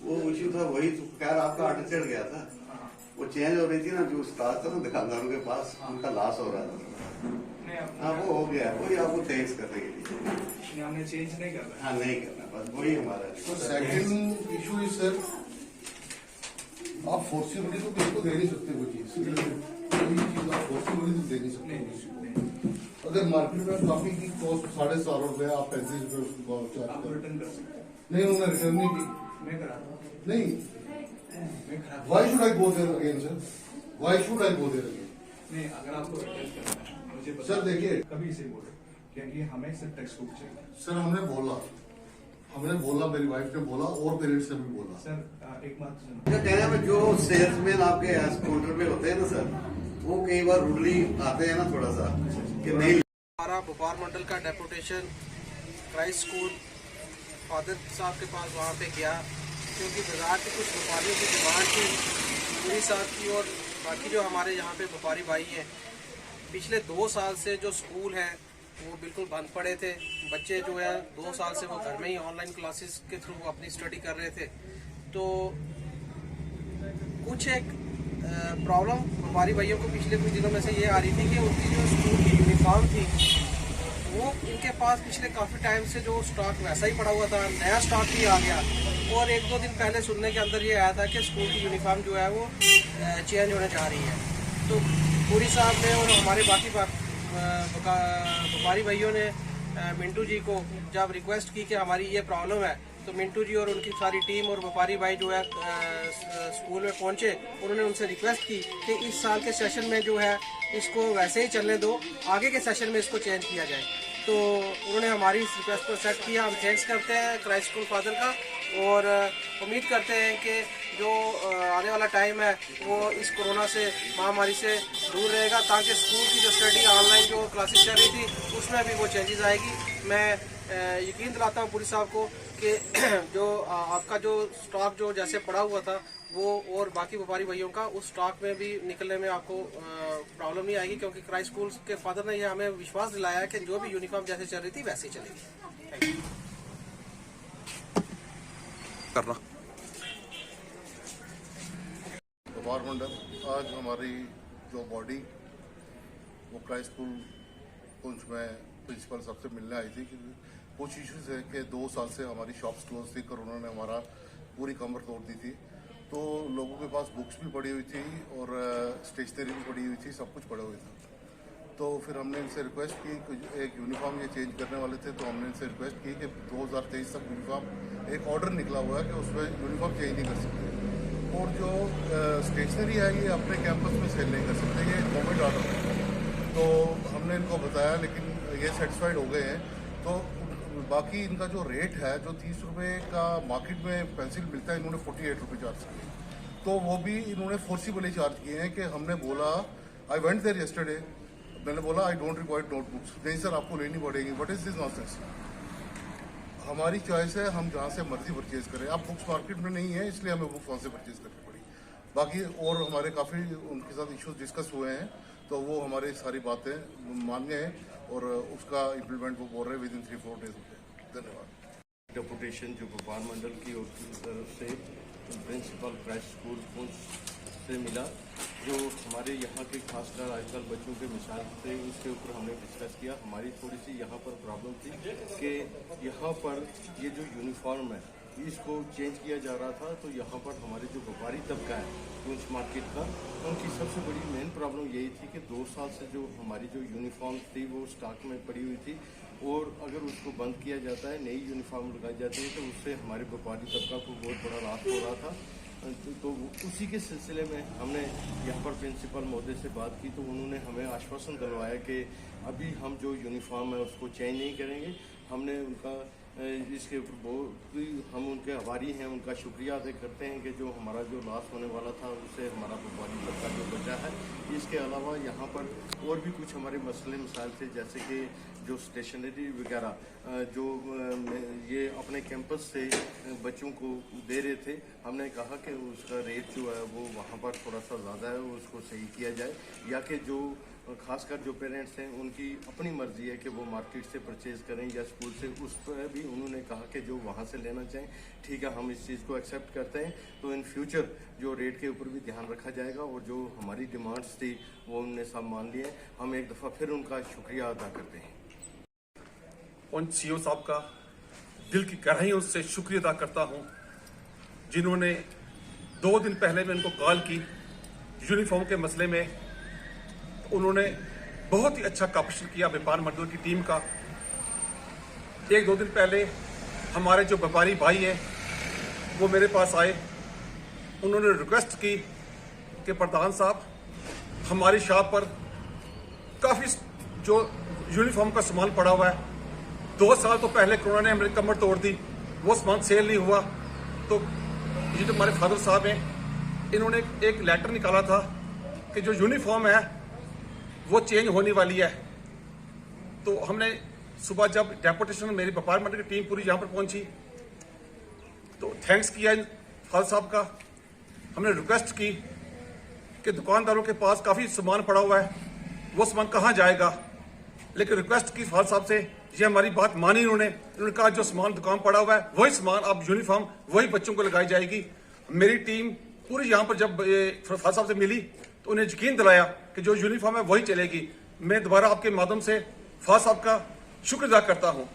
वो इशू था, वही तो खैर आपका ऑर्डर चढ़ गया था। वो चेंज हो रही थी ना, जो स्टाफ था ना दुकानदारों के पास, उनका लॉस हो रहा था। हाँ वो हो गया, वही आपको चेंज करने के लिए हमने चेंज नहीं करना। हाँ नहीं करना, बस वही हमारा। तो सेकंड इशू इज सर, आप फोर्सिबली तो किसी को दे नहीं सकते वो चीज, कोई चीज आप फोर्सिबली तो दे नहीं सकते। अगर मार्केट में काफी की कॉस्ट 4.5 रुपए, आप 35 रुपए उसको चार्ज कर रिटर्न कर सकते हैं। नहीं, उन्होंने रिटर्न नहीं की। मैं करा नहीं, मैं करा why should I go there again sir, why should I go there again? नहीं, अगर आपको रिटर्न करना है मुझे बता। सर देखिए, कभी इसे बोले क्योंकि हमें सिर्फ टेक्स्ट बुक चाहिए। सर हमने बोला, मेरी वाइफ ने बोला और पेरेंट्स ने भी बोला। सर एक बात सुनो, कहने में जो सेल्समैन आपके काउंटर पे होते हैं ना सर, वो कई बार रूडली आते हैं ना थोड़ा सा कि नहीं। हमारा भोपाल मंडल का डेपुटेशन क्राइस्ट स्कूल फादर साहब के पास वहाँ पे गया, क्योंकि बाजार के कुछ व्यापारियों की डिमांड थी पूरी साहब की, और बाकी जो हमारे यहाँ पे व्यापारी भाई हैं, पिछले 2 साल से जो स्कूल है वो बिल्कुल बंद पड़े थे। बच्चे जो है 2 साल से वो घर में ही ऑनलाइन क्लासेस के थ्रू अपनी स्टडी कर रहे थे। तो कुछ एक प्रॉब्लम हमारी भाइयों को पिछले कुछ दिनों में से ये आ रही थी कि उनकी जो स्कूल की यूनिफॉर्म थी वो इनके पास पिछले काफ़ी टाइम से जो स्टॉक वैसा ही पड़ा हुआ था, नया स्टॉक भी आ गया। और 1-2 दिन पहले सुनने के अंदर ये आया था कि स्कूल की यूनिफॉर्म जो है वो चेंज होने जा रही है। तो पूरी साहब ने और हमारे बाकी व्यापारी भाइयों ने मिंटू जी को जब रिक्वेस्ट की कि हमारी ये प्रॉब्लम है, तो मिंटू जी और उनकी सारी टीम और व्यापारी भाई जो है स्कूल में पहुंचे। उन्होंने उनसे रिक्वेस्ट की कि इस साल के सेशन में जो है इसको वैसे ही चलने दो, आगे के सेशन में इसको चेंज किया जाए। तो उन्होंने हमारी इस रिक्वेस्ट को एक्सेप्ट किया। हम थैंक्स करते हैं क्राइस्ट स्कूल फादर का, और उम्मीद करते हैं कि जो आने वाला टाइम है वो इस कोरोना से महामारी से दूर रहेगा, ताकि स्कूल की जो स्टडी ऑनलाइन जो क्लासेस चल रही थी उसमें भी वो चेंजेस आएगी। मैं यकीन दिलाता हूँ पुलिस साहब को कि जो आपका जो स्टॉक जो जैसे पड़ा हुआ था वो और बाकी व्यापारी भाइयों का उस स्टॉक में भी निकलने में आपको प्रॉब्लम नहीं आएगी, क्योंकि क्राइस्ट स्कूल के फादर ने ये हमें विश्वास दिलाया है कि जो भी यूनिफॉर्म जैसे चल रही थी वैसे ही चलेगी। Thank you. व्यापार मंडल आज हमारी जो बॉडी वो क्राइस्ट स्कूल पुंछ में प्रिंसिपल साहब से मिलने आई थी कि कुछ इश्यूज है कि 2 साल से हमारी शॉप्स क्लोज थी, कोरोना ने हमारा पूरी कमर तोड़ दी थी। तो लोगों के पास बुक्स भी पड़ी हुई थी और स्टेशनरी भी पड़ी हुई थी, सब कुछ पड़ा हुआ था। तो फिर हमने इनसे रिक्वेस्ट की, एक यूनिफॉर्म ये चेंज करने वाले थे, तो हमने इनसे रिक्वेस्ट की कि 2023 तक यूनिफॉर्म एक ऑर्डर निकला हुआ है कि उसमें यूनिफॉर्म चेंज नहीं कर सकते, और जो स्टेशनरी है ये अपने कैंपस में सेल नहीं कर सकते, ये गवर्नमेंट ऑर्डर है। तो हमने इनको बताया, लेकिन ये सेटिस्फाइड हो गए हैं। तो बाकी इनका जो रेट है, जो 30 रुपये का मार्केट में पेंसिल मिलता है, इन्होंने 48 रुपये चार्ज किए। तो वो भी इन्होंने फोर्सिबली चार्ज किए हैं कि हमने बोला, आई वेंट देयर यस्टरडे, मैंने बोला आई डोंट रिक्वायर नोटबुक्स, नहीं सर आपको लेनी पड़ेगी। What is this nonsense? हमारी चॉइस है, हम जहाँ से मर्जी परचेज करें। अब बुक्स मार्केट में नहीं है, इसलिए हमें बुक्स वहाँ से परचेज करनी पड़ी। बाकी और हमारे काफ़ी उनके साथ इश्यूज डिस्कस हुए हैं, तो वो हमारी सारी बातें मान गए और उसका इम्प्लीमेंट वो बोल रहे हैं विद इन 3-4 डेज होते हैं। धन्यवाद। डेपुटेशन जो भोपाल मंडल की ओर की तरफ से प्रिंसिपल क्राइस्ट स्कूल पुंछ से मिला, जो हमारे यहाँ के खासकर आजकल बच्चों के मिसाल थे, उसके ऊपर हमने डिस्कस किया। हमारी थोड़ी सी यहाँ पर प्रॉब्लम थी कि यहाँ पर ये जो यूनिफॉर्म है इसको चेंज किया जा रहा था। तो यहाँ पर हमारे जो व्यापारी तबका है पुंछ मार्केट का, उनकी सबसे बड़ी मेन प्रॉब्लम यही थी कि 2 साल से जो हमारी जो यूनिफॉर्म थी वो स्टॉक में पड़ी हुई थी, और अगर उसको बंद किया जाता है, नई यूनिफॉर्म लगाई जाती है, तो उससे हमारे व्यापारी तबका को बहुत बड़ा लाभ हो रहा था। तो उसी के सिलसिले में हमने यहाँ पर प्रिंसिपल महोदय से बात की, तो उन्होंने हमें आश्वासन दिलवाया कि अभी हम जो यूनिफॉर्म है उसको चेंज नहीं करेंगे। हमने उनका इसके ऊपर बहुत हम उनके आभारी हैं, उनका शुक्रिया अदा करते हैं कि जो हमारा जो लॉस होने वाला था उससे हमारा व्यापारी तबका जो बचा है। इसके अलावा यहाँ पर और भी कुछ हमारे मसले मसाइल थे, जैसे कि जो स्टेशनरी वगैरह जो ये अपने कैंपस से बच्चों को दे रहे थे, हमने कहा कि उसका रेट जो है वो वहाँ पर थोड़ा सा ज़्यादा है, उसको सही किया जाए, या कि जो खासकर जो पेरेंट्स हैं उनकी अपनी मर्जी है कि वो मार्केट से परचेज करें या स्कूल से, उस पर भी उन्होंने कहा कि जो वहाँ से लेना चाहें ठीक है, हम इस चीज़ को एक्सेप्ट करते हैं। तो इन फ्यूचर जो रेट के ऊपर भी ध्यान रखा जाएगा और जो हमारी डिमांड्स थी वो उन्होंने सब मान लिए। हम एक दफ़ा फिर उनका शुक्रिया अदा करते हैं। उन सीईओ साहब का दिल की गहराइयों से शुक्रिया अदा करता हूं, जिन्होंने 2 दिन पहले मैं उनको कॉल की यूनिफॉर्म के मसले में। उन्होंने बहुत ही अच्छा कॉपरेशन किया व्यापार मंडल की टीम का। 1-2 दिन पहले हमारे जो व्यापारी भाई हैं वो मेरे पास आए, उन्होंने रिक्वेस्ट की कि प्रधान साहब हमारी शॉप पर काफ़ी जो यूनिफॉर्म का सामान पड़ा हुआ है, 2 साल तो पहले कोरोना ने हमारी कमर तोड़ दी, वो सामान सेल नहीं हुआ। तो ये जो हमारे फादर साहब हैं, इन्होंने एक लेटर निकाला था कि जो यूनिफॉर्म है वो चेंज होने वाली है। तो हमने सुबह जब डेपुटेशन मेरी व्यापार मंडल की टीम पूरी यहाँ पर पहुंची तो थैंक्स किया फादर साहब का। हमने रिक्वेस्ट की कि दुकानदारों के पास काफ़ी सामान पड़ा हुआ है, वो सामान कहाँ जाएगा, लेकिन रिक्वेस्ट की फादर साहब से, ये हमारी बात मानी उन्होंने कहा जो सामान दुकान पड़ा हुआ है वही सामान अब यूनिफॉर्म वही बच्चों को लगाई जाएगी। मेरी टीम पूरी यहाँ पर जब फादर साहब से मिली तो उन्हें यकीन दिलाया कि जो यूनिफॉर्म है वही चलेगी। मैं दोबारा आपके माध्यम से फादर साहब का शुक्र अदा करता हूँ।